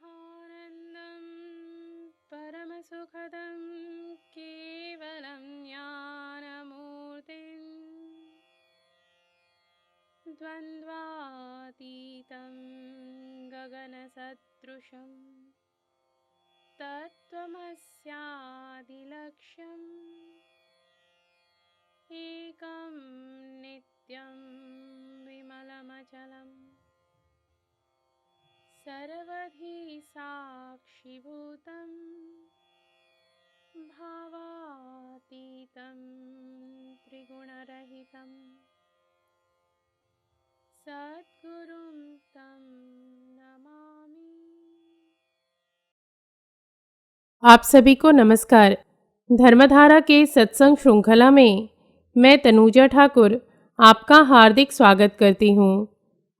ब्रह्मानन्दं परमसुखदं केवलं ज्ञानमूर्तिं द्वन्द्वातीतं गगनसदृशं तत्त्वमस्यादिलक्ष्यम् एकं नित्यं विमलमचलम् सर्वधी साक्षिभूतं भावातीतं त्रिगुणरहितं सद्गुरुं तं नमामि। आप सभी को नमस्कार। धर्मधारा के सत्संग श्रृंखला में मैं तनुजा ठाकुर आपका हार्दिक स्वागत करती हूँ।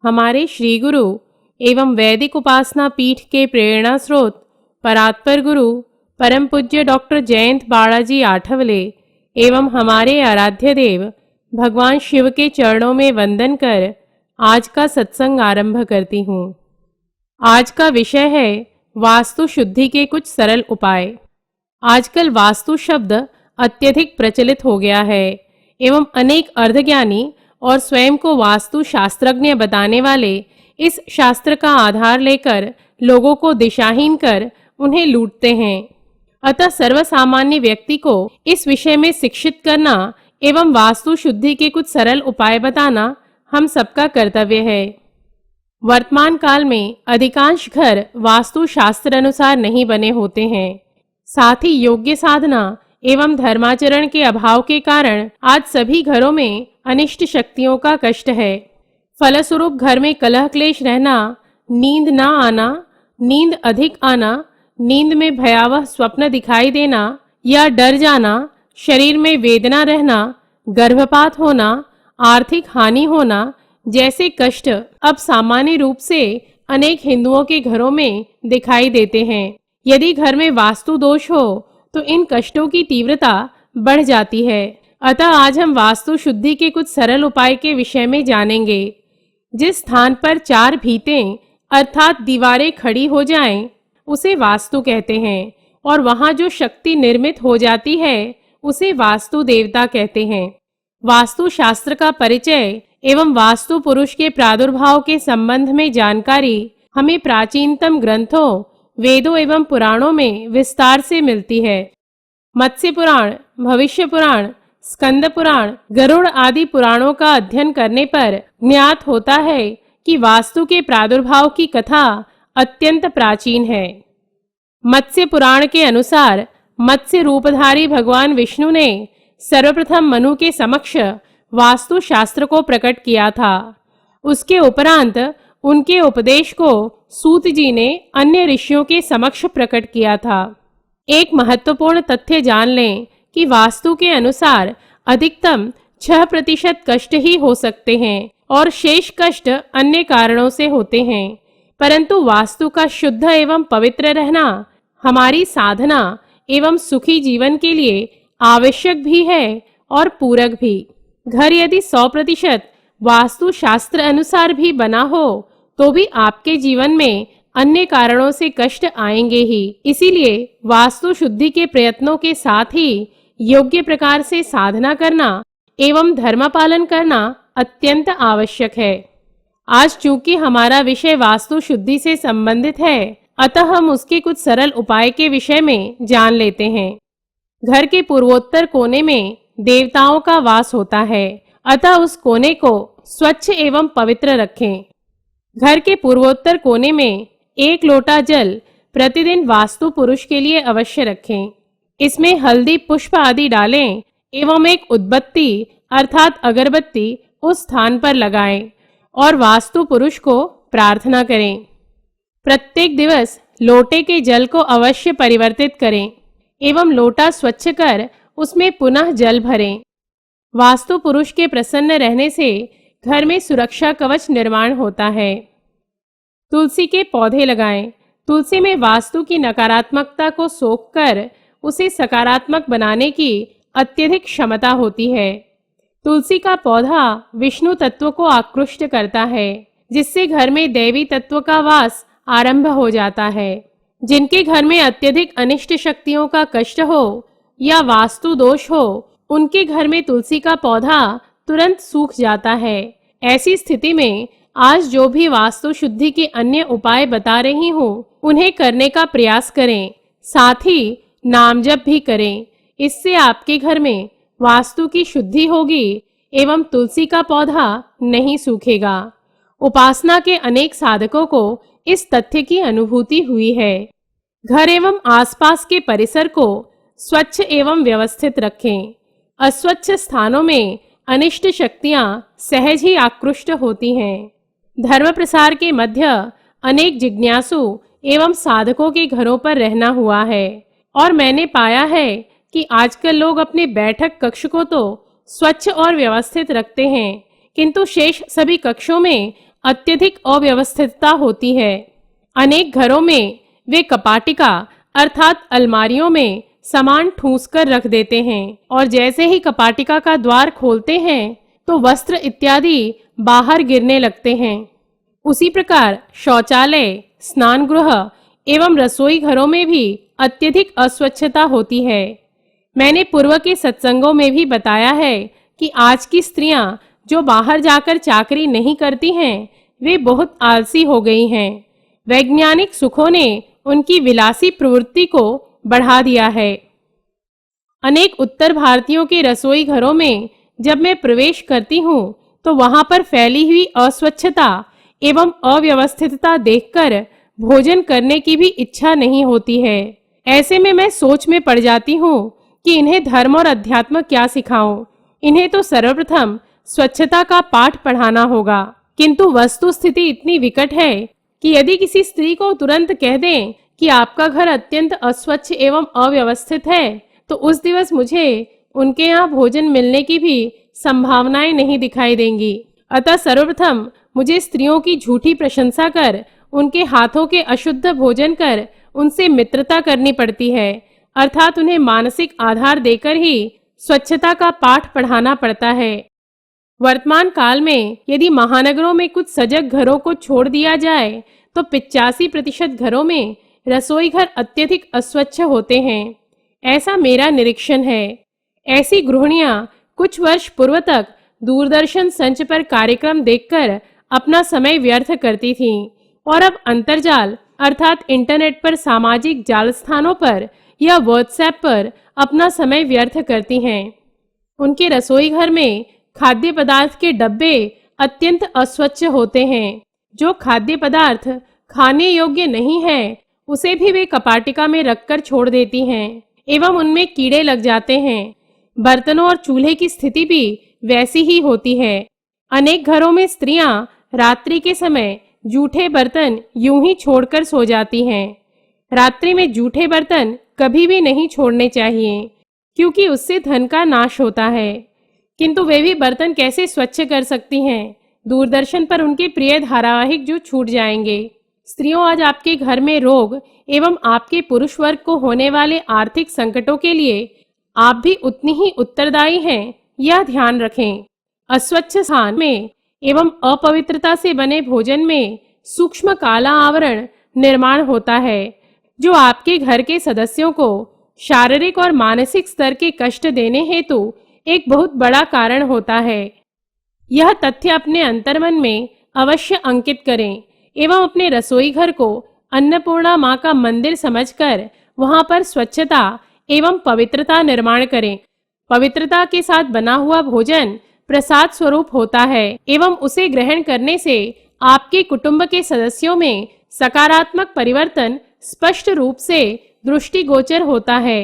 हमारे श्री गुरु एवं वैदिक उपासना पीठ के प्रेरणा स्रोत परात्पर गुरु परम पूज्य डॉक्टर जयंत बालाजी आठवले एवं हमारे आराध्य देव भगवान शिव के चरणों में वंदन कर आज का सत्संग आरंभ करती हूँ। आज का विषय है वास्तु शुद्धि के कुछ सरल उपाय। आजकल वास्तु शब्द अत्यधिक प्रचलित हो गया है एवं अनेक अर्धज्ञानी और स्वयं को वास्तु शास्त्रज्ञ बताने वाले इस शास्त्र का आधार लेकर लोगों को दिशाहीन कर उन्हें लूटते हैं। अतः सर्वसामान्य व्यक्ति को इस विषय में शिक्षित करना एवं वास्तु शुद्धि के कुछ सरल उपाय बताना हम सबका कर्तव्य है। वर्तमान काल में अधिकांश घर वास्तु शास्त्र अनुसार नहीं बने होते हैं। साथ ही योग्य साधना एवं धर्माचरण के अभाव के कारण आज सभी घरों में अनिष्ट शक्तियों का कष्ट है। फलस्वरूप घर में कलह क्लेश रहना, नींद ना आना, नींद अधिक आना, नींद में भयावह स्वप्न दिखाई देना या डर जाना, शरीर में वेदना रहना, गर्भपात होना, आर्थिक हानि होना जैसे कष्ट अब सामान्य रूप से अनेक हिंदुओं के घरों में दिखाई देते हैं। यदि घर में वास्तु दोष हो तो इन कष्टों की तीव्रता बढ़ जाती है। अतः आज हम वास्तु शुद्धि के कुछ सरल उपाय के विषय में जानेंगे। जिस स्थान पर चार भीतें अर्थात दीवारें खड़ी हो जाएं, उसे वास्तु कहते हैं और वहां जो शक्ति निर्मित हो जाती है उसे वास्तु देवता कहते हैं। वास्तु शास्त्र का परिचय एवं वास्तु पुरुष के प्रादुर्भाव के संबंध में जानकारी हमें प्राचीनतम ग्रंथों, वेदों एवं पुराणों में विस्तार से मिलती है। मत्स्य पुराण, भविष्य पुराण, स्कंद पुराण, गरुड़ आदि पुराणों का अध्ययन करने पर ज्ञात होता है कि वास्तु के प्रादुर्भाव की कथा अत्यंत प्राचीन है। मत्स्य पुराण के अनुसार मत्स्य रूपधारी भगवान विष्णु ने सर्वप्रथम मनु के समक्ष वास्तु शास्त्र को प्रकट किया था। उसके उपरांत उनके उपदेश को सूत जी ने अन्य ऋषियों के समक्ष प्रकट किया था। एक महत्वपूर्ण तथ्य जान लें कि वास्तु के अनुसार अधिकतम 6% कष्ट ही हो सकते हैं और शेष कष्ट अन्य कारणों से होते हैं। परंतु वास्तु का शुद्ध एवं पवित्र रहना हमारी साधना एवं सुखी जीवन के लिए आवश्यक भी है और पूरक भी। घर यदि 100% वास्तु शास्त्र अनुसार भी बना हो तो भी आपके जीवन में अन्य कारणों से कष्ट आएंगे ही। इसीलिए वास्तु शुद्धि के प्रयत्नों के साथ ही योग्य प्रकार से साधना करना एवं धर्म पालन करना अत्यंत आवश्यक है। आज चूंकि हमारा विषय वास्तु शुद्धि से संबंधित है, अतः हम उसके कुछ सरल उपाय के विषय में जान लेते हैं। घर के पूर्वोत्तर कोने में देवताओं का वास होता है, अतः उस कोने को स्वच्छ एवं पवित्र रखें। घर के पूर्वोत्तर कोने में 1 लोटा जल प्रतिदिन वास्तु पुरुष के लिए अवश्य रखें। इसमें हल्दी पुष्प आदि डालें एवं एक उद्बत्ती अर्थात अगरबत्ती उस स्थान पर लगाएं और वास्तु पुरुष को प्रार्थना करें। प्रत्येक दिवस लोटे के जल को अवश्य परिवर्तित करें एवं लोटा स्वच्छ कर उसमें पुनः जल भरें। वास्तु पुरुष के प्रसन्न रहने से घर में सुरक्षा कवच निर्माण होता है। तुलसी के पौधे लगाएं। तुलसी में वास्तु की नकारात्मकता को सोखकर उसे सकारात्मक बनाने की अत्यधिक क्षमता होती है। तुलसी का पौधा विष्णु तत्व को आकृष्ट करता है, जिससे घर में दैवी तत्व का वास आरंभ हो जाता है। जिनके घर में अत्यधिक अनिष्ट शक्तियों का कष्ट हो या वास्तु दोष हो, उनके घर में तुलसी का पौधा तुरंत सूख जाता है। ऐसी स्थिति में आज जो भी वास्तु शुद्धि के अन्य उपाय बता रही हूँ, उन्हें करने का प्रयास करें। साथ ही नाम जप भी करें। इससे आपके घर में वास्तु की शुद्धि होगी एवं तुलसी का पौधा नहीं सूखेगा। उपासना के अनेक साधकों को इस तथ्य की अनुभूति हुई है। घर एवं आसपास के परिसर को स्वच्छ एवं व्यवस्थित रखें। अस्वच्छ स्थानों में अनिष्ट शक्तियां सहज ही आकृष्ट होती हैं। धर्म प्रसार के मध्य अनेक जिज्ञासु एवं साधकों के घरों पर रहना हुआ है और मैंने पाया है कि आजकल लोग अपने बैठक कक्ष को तो स्वच्छ और व्यवस्थित रखते हैं, किंतु शेष सभी कक्षों में अत्यधिक अव्यवस्थितता होती है। अनेक घरों में वे कपाटिका अर्थात अलमारियों में सामान ठूंस कर रख देते हैं और जैसे ही कपाटिका का द्वार खोलते हैं तो वस्त्र इत्यादि बाहर गिरने लगते हैं। उसी प्रकार शौचालय, स्नान गृह एवं रसोई घरों में भी अत्यधिक अस्वच्छता होती है। मैंने पूर्व के सत्संगों में भी बताया है कि आज की स्त्रियां जो बाहर जाकर चाकरी नहीं करती हैं, वे बहुत आलसी हो गई हैं। वैज्ञानिक सुखों ने उनकी विलासी प्रवृत्ति को बढ़ा दिया है। अनेक उत्तर भारतीयों के रसोई घरों में जब मैं प्रवेश करती हूँ तो वहां पर फैली हुई अस्वच्छता एवं अव्यवस्थितता देखकर भोजन करने की भी इच्छा नहीं होती है। ऐसे में मैं सोच में पड़ जाती हूँ कि इन्हें धर्म और अध्यात्म क्या सिखाऊं। इन्हें तो सर्वप्रथम स्वच्छता का पाठ पढ़ाना होगा, किंतु वस्तु स्थिति इतनी विकट है कि यदि किसी स्त्री को तुरंत कह दें कि आपका घर अत्यंत अस्वच्छ एवं अव्यवस्थित है, तो उस दिवस मुझे उनके यहाँ भोजन मिलने की भी संभावनाएं नहीं दिखाई देंगी। अतः सर्वप्रथम मुझे स्त्रियों की झूठी प्रशंसा कर, उनके हाथों के अशुद्ध भोजन कर उनसे मित्रता करनी पड़ती है, अर्थात उन्हें मानसिक आधार देकर ही स्वच्छता का पाठ पढ़ाना पड़ता है। वर्तमान काल में यदि महानगरों में कुछ सजग घरों को छोड़ दिया जाए तो 85% घरों में रसोई घर अत्यधिक अस्वच्छ होते हैं। ऐसा मेरा निरीक्षण है। ऐसी गृहिणियां कुछ वर्ष पूर्व तक दूरदर्शन संच पर कार्यक्रम देखकर अपना समय व्यर्थ करती थीं और अब अंतर्जाल अर्थात इंटरनेट पर सामाजिक जाल स्थानों पर या व्हाट्सएप पर अपना समय व्यर्थ करती हैं। उनके रसोई घर में खाद्य पदार्थ के डब्बे अत्यंत अस्वच्छ होते हैं। जो खाद्य पदार्थ खाने योग्य नहीं है उसे भी वे कपाटिका में रखकर छोड़ देती हैं एवं उनमें कीड़े लग जाते हैं। बर्तनों और चूल्हे की स्थिति भी वैसी ही होती है। अनेक घरों में स्त्रियां रात्रि के समय जूठे बर्तन यूं ही छोड़कर सो जाती हैं। रात्रि में जूठे बर्तन कभी भी नहीं छोड़ने चाहिए, क्योंकि उससे धन का नाश होता है। किंतु वे भी बर्तन कैसे स्वच्छ कर सकती हैं? दूरदर्शन पर उनके प्रिय धारावाहिक जो छूट जाएंगे। स्त्रियों, आज आपके घर में रोग एवं आपके पुरुष वर्ग को होने वाले आर्थिक संकटों के लिए आप भी उतनी ही उत्तरदायी हैं, यह ध्यान रखें। अस्वच्छ स्थान में एवं अपवित्रता से बने भोजन में सूक्ष्म काला आवरण निर्माण होता है, जो आपके घर के सदस्यों को शारीरिक और मानसिक स्तर के कष्ट देने हेतु एक बहुत बड़ा कारण होता है। यह तथ्य अपने अंतर्मन में अवश्य अंकित करें एवं अपने रसोई घर को अन्नपूर्णा माँ का मंदिर समझकर वहां पर स्वच्छता एवं पवित्रता निर्माण करें। पवित्रता के साथ बना हुआ भोजन प्रसाद स्वरूप होता है एवं उसे ग्रहण करने से आपके कुटुंब के सदस्यों में सकारात्मक परिवर्तन स्पष्ट रूप से दृष्टिगोचर होता है।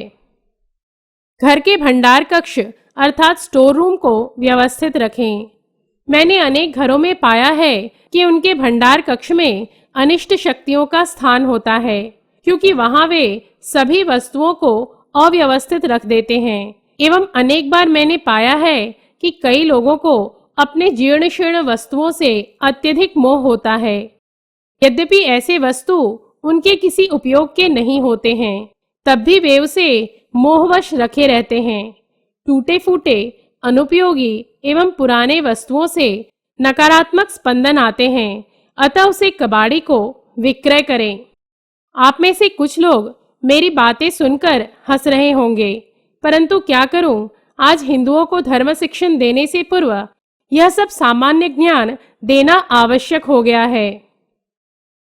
घर के भंडार कक्ष अर्थात स्टोर रूम को व्यवस्थित रखें। मैंने अनेक घरों में पाया है कि उनके भंडार कक्ष में अनिष्ट शक्तियों का स्थान होता है, क्योंकि वहां वे सभी वस्तुओं को अव्यवस्थित रख देते हैं। एवं अनेक बार मैंने पाया है कि कई लोगों को अपने जीर्ण शीर्ण वस्तुओं से अत्यधिक मोह होता है। यद्यपि ऐसे वस्तु उनके किसी उपयोग के नहीं होते हैं, तब भी वे उसे मोहवश रखे रहते हैं। टूटे फूटे, अनुपयोगी एवं पुराने वस्तुओं से नकारात्मक स्पंदन आते हैं, अतः उसे कबाड़ी को विक्रय करें। आप में से कुछ लोग मेरी बातें सुनकर हंस रहे होंगे, परंतु क्या करूं, आज हिंदुओं को धर्म शिक्षण देने से पूर्व यह सब सामान्य ज्ञान देना आवश्यक हो गया है।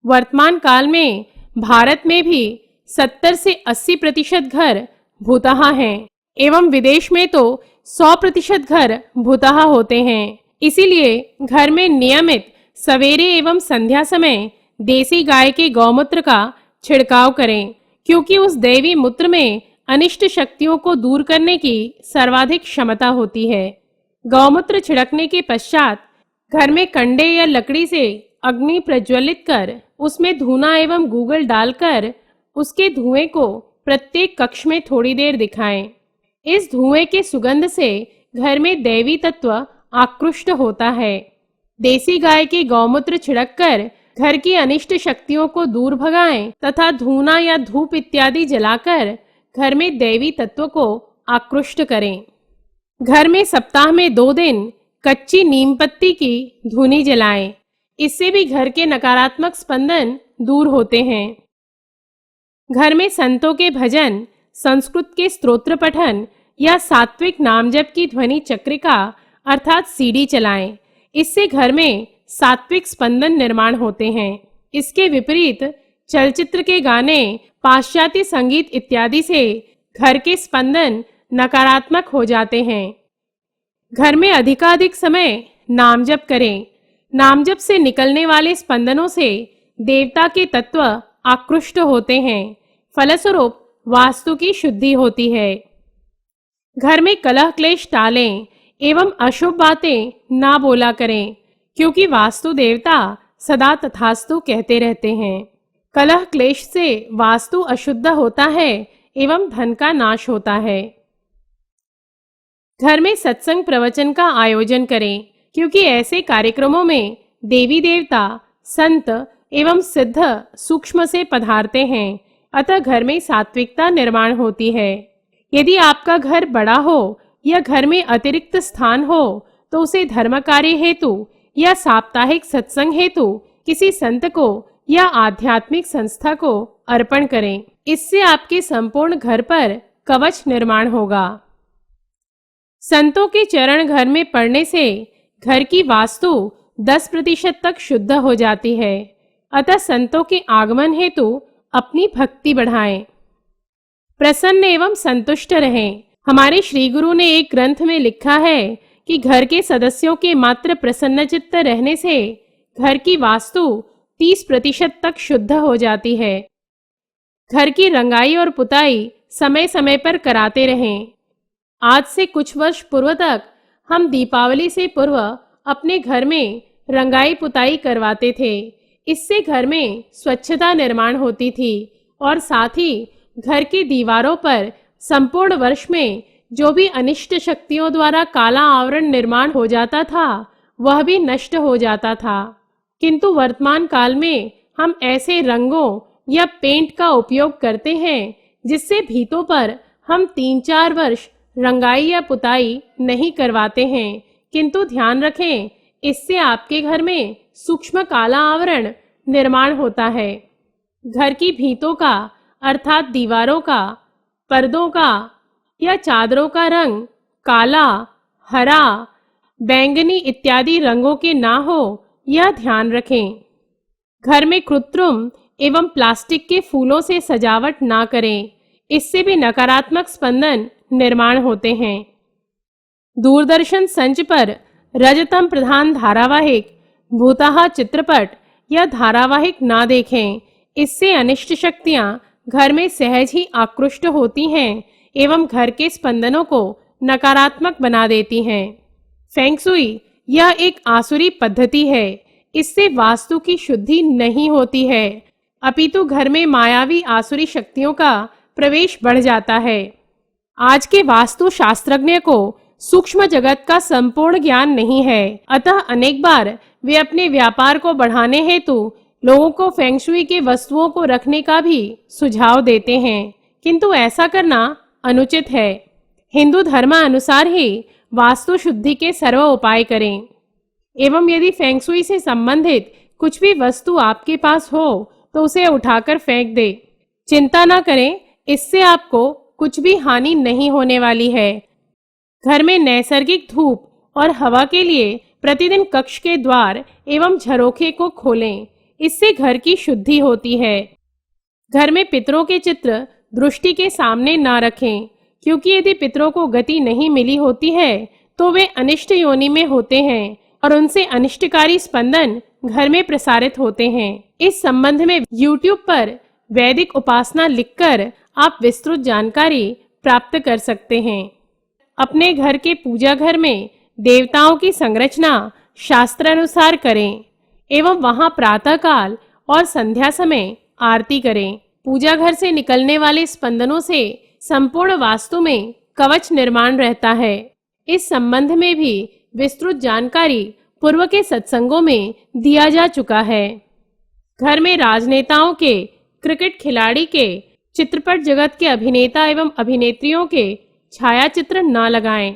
वर्तमान काल में भारत में भी 70 से 80% घर भूतहा हैं एवं विदेश में तो 100% घर भूतहा होते हैं। इसीलिए घर में नियमित सवेरे एवं संध्या समय देसी गाय के गौमूत्र का छिड़काव करें, क्योंकि उस दैवी मूत्र में अनिष्ट शक्तियों को दूर करने की सर्वाधिक क्षमता होती है। गौमूत्र छिड़कने के पश्चात घर में कंडे या लकड़ी से अग्नि प्रज्वलित कर उसमें धूना एवं गूगल डालकर उसके धुएं को प्रत्येक कक्ष में थोड़ी देर दिखाएं। इस धुएं के सुगंध से घर में दैवी तत्व आकृष्ट होता है। देसी गाय के गौमूत्र छिड़ककर घर की अनिष्ट शक्तियों को दूर भगाएं तथा धूना या धूप इत्यादि जलाकर घर में दैवी तत्व को आकृष्ट करें। घर में सप्ताह में 2 दिन कच्ची नीम पत्ती की धूनी जलाएं। इससे भी घर के नकारात्मक स्पंदन दूर होते हैं। घर में संतों के भजन, संस्कृत के स्तोत्र पठन या सात्विक नाम जप की ध्वनि चक्रिका अर्थात सीडी चलाएं। इससे घर में सात्विक स्पंदन निर्माण होते हैं। इसके विपरीत चलचित्र के गाने, पाश्चात्य संगीत इत्यादि से घर के स्पंदन नकारात्मक हो जाते हैं। घर में अधिकाधिक समय नाम जप करें। नाम जप से निकलने वाले स्पंदनों से देवता के तत्व आकृष्ट होते हैं। फलस्वरूप वास्तु की शुद्धि होती है। घर में कलह क्लेश टालें एवं अशुभ बातें ना बोला करें, क्योंकि वास्तु देवता सदा तथास्तु कहते रहते हैं। कलह क्लेश से वास्तु अशुद्ध होता है एवं धन का नाश होता है। घर में सत्संग प्रवचन का आयोजन करें, क्योंकि ऐसे कार्यक्रमों में देवी देवता, संत एवं सिद्ध सूक्ष्म से पधारते हैं। अतः घर में सात्विकता निर्माण होती है। यदि आपका घर बड़ा हो या घर में अतिरिक्त स्थान हो तो उसे धर्म कार्य हेतु या साप्ताहिक सत्संग हेतु किसी संत को या आध्यात्मिक संस्था को अर्पण करें। इससे आपके संपूर्ण घर पर कवच निर्माण होगा। संतों के चरण घर में पड़ने से घर की वास्तु 10% तक शुद्ध हो जाती है। अतः संतों के आगमन हेतु अपनी भक्ति बढ़ाएं। प्रसन्न एवं संतुष्ट रहें। हमारे श्री गुरु ने एक ग्रंथ में लिखा है कि घर के सदस्यों के मात्र प्रसन्नचित्त रहने से घर की वास्तु 30% तक शुद्ध हो जाती है। घर की रंगाई और पुताई समय समय पर कराते रहें। आज से कुछ वर्ष पूर्व तक हम दीपावली से पूर्व अपने घर में रंगाई पुताई करवाते थे। इससे घर में स्वच्छता निर्माण होती थी और साथ ही घर की दीवारों पर संपूर्ण वर्ष में जो भी अनिष्ट शक्तियों द्वारा काला आवरण निर्माण हो जाता था वह भी नष्ट हो जाता था। किंतु वर्तमान काल में हम ऐसे रंगों या पेंट का उपयोग करते हैं जिससे भीतों पर हम 3-4 वर्ष रंगाई या पुताई नहीं करवाते हैं। किंतु ध्यान रखें, इससे आपके घर में सूक्ष्म काला आवरण निर्माण होता है। घर की भीतों का अर्थात दीवारों का, पर्दों का या चादरों का रंग काला, हरा, बैंगनी इत्यादि रंगों के ना हो यह ध्यान रखें। घर में कृत्रिम एवं प्लास्टिक के फूलों से सजावट ना करें। इससे भी नकारात्मक स्पंदन निर्माण होते हैं। दूरदर्शन संच पर रजतम प्रधान धारावाहिक, भूतहा चित्रपट या धारावाहिक ना देखें। इससे अनिष्ट शक्तियां घर में सहज ही आकृष्ट होती हैं एवं घर के स्पंदनों को नकारात्मक बना देती हैं। फेंग शुई यह एक आसुरी पद्धति है। इससे वास्तु की शुद्धि नहीं होती है, अपितु घर में मायावी आसुरी शक्तियों का प्रवेश बढ़ जाता है। आज के वास्तु शास्त्रज्ञ को सूक्ष्म जगत का संपूर्ण ज्ञान नहीं है, अतः अनेक बार वे अपने व्यापार को बढ़ाने हेतु लोगों को फेंग शुई के वस्तुओं को रखने का भी सुझाव देते हैं, किंतु ऐसा करना अनुचित है। हिंदू धर्म अनुसार ही वास्तु शुद्धि के सर्व उपाय करें। एवं यदि फेंग शुई से संबंधित कुछ भी वस्तु आपके पास हो तो उसे उठाकर फेंक दे। चिंता ना करें, इससे आपको कुछ भी हानि नहीं होने वाली है। घर में नैसर्गिक धूप और हवा के लिए प्रतिदिन कक्ष के द्वार एवं झरोखे को खोलें। इससे घर की शुद्धि होती है। घर में पितरों के चित्र दृष्टि के सामने ना रखें, क्योंकि यदि पितरों को गति नहीं मिली होती है तो वे अनिष्ट योनि में होते हैं और उनसे अनिष्टकारी स्पंदन घर में प्रसारित होते हैं। इस संबंध में YouTube पर वैदिक उपासना लिखकर आप विस्तृत जानकारी प्राप्त कर सकते हैं। अपने घर के पूजा घर में देवताओं की संरचना शास्त्रानुसार करें एवं वहां प्रातःकाल और संध्या समय आरती करें। पूजा घर से निकलने वाले स्पंदनों से संपूर्ण वास्तु में कवच निर्माण रहता है। इस संबंध में भी विस्तृत जानकारी पूर्व के सत्संगों में दिया जा चुका है। घर में राजनेताओं के, क्रिकेट खिलाड़ी के, चित्रपट जगत के अभिनेता एवं अभिनेत्रियों के छायाचित्र न लगाएं,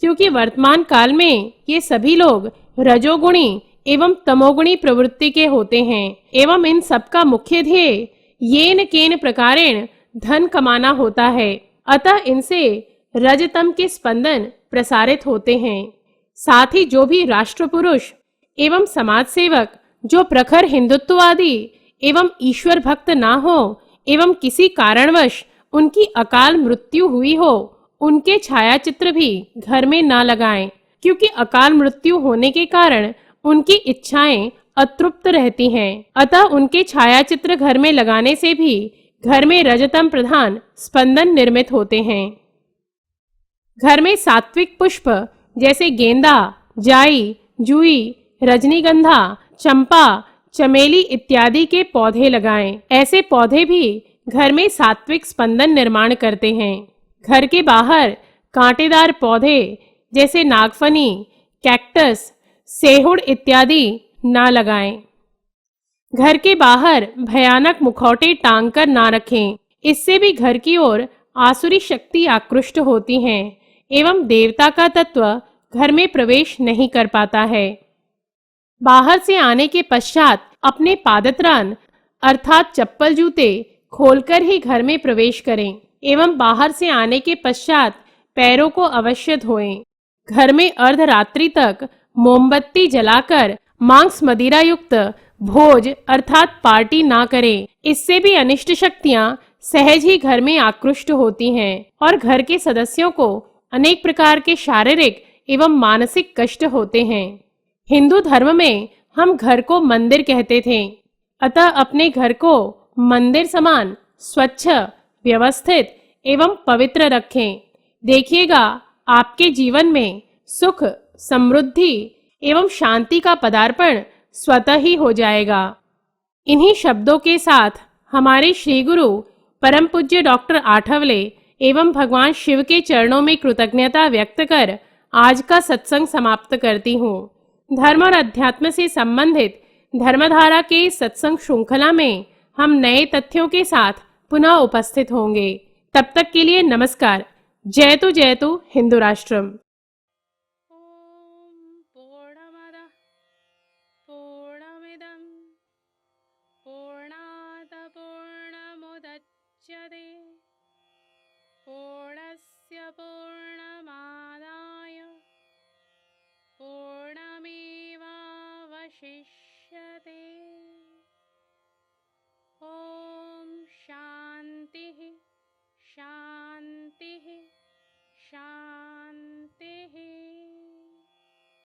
क्योंकि वर्तमान काल में ये सभी लोग रजोगुणी एवं तमोगुणी प्रवृत्ति के होते हैं एवं इन सबका मुख्य ध्येय येन केन प्रकारेण धन कमाना होता है। अतः इनसे रजतम के स्पंदन प्रसारित होते हैं। साथ ही जो भी राष्ट्र पुरुष एवं समाज सेवक जो प्रखर हिंदुत्ववादी एवं ईश्वर भक्त ना हो एवं किसी कारणवश उनकी अकाल मृत्यु हुई हो, उनके छायाचित्र भी घर में ना लगाएं, क्योंकि अकाल मृत्यु होने के कारण उनकी इच्छाएं अतृप्त रहती हैं। अतः उनके छायाचित्र घर में लगाने से भी घर में रजतम प्रधान स्पंदन निर्मित होते हैं। घर में सात्विक पुष्प जैसे गेंदा, जाई, जूई, रजनीगंधा, चंपा, चमेली इत्यादि के पौधे लगाएं। ऐसे पौधे भी घर में सात्विक स्पंदन निर्माण करते हैं। घर के बाहर कांटेदार पौधे जैसे नागफनी, कैक्टस, सेहुड़ इत्यादि ना लगाएं। घर के बाहर भयानक मुखौटे टांग कर ना रखें, इससे भी घर की ओर आसुरी शक्ति आकृष्ट होती हैं एवं देवता का तत्व घर में प्रवेश नहीं कर पाता है। बाहर से आने के पश्चात अपने पादत्रान अर्थात चप्पल जूते खोलकर ही घर में प्रवेश करें एवं बाहर से आने के पश्चात पैरों को अवश्य धोएं। घर में अर्धरात्रि तक मोमबत्ती जलाकर मांस मदिरा युक्त भोज अर्थात पार्टी ना करें, इससे भी अनिष्ट शक्तियां सहज ही घर में आकृष्ट होती हैं और घर के सदस्यों को अनेक प्रकार के शारीरिक एवं मानसिक कष्ट होते हैं। हिंदू धर्म में हम घर को मंदिर कहते थे, अतः अपने घर को मंदिर समान स्वच्छ, व्यवस्थित एवं पवित्र रखें। देखिएगा आपके जीवन में सुख, समृद्धि एवं शांति का पदार्पण स्वतः ही हो जाएगा। इन्हीं शब्दों के साथ हमारे श्री गुरु परम पूज्य डॉक्टर आठवले एवं भगवान शिव के चरणों में कृतज्ञता व्यक्त कर आज का सत्संग समाप्त करती हूँ। धर्म और अध्यात्म से संबंधित धर्मधारा के इस सत्संग श्रृंखला में हम नए तथ्यों के साथ पुनः उपस्थित होंगे। तब तक के लिए नमस्कार। जयतु हिंदू राष्ट्रम। ॐ पूर्णमदः पूर्णमिदं पूर्णात् पूर्णमुदच्यते पूर्णस्य पूर्णमादाय पूर्णमेवावशिष्यते।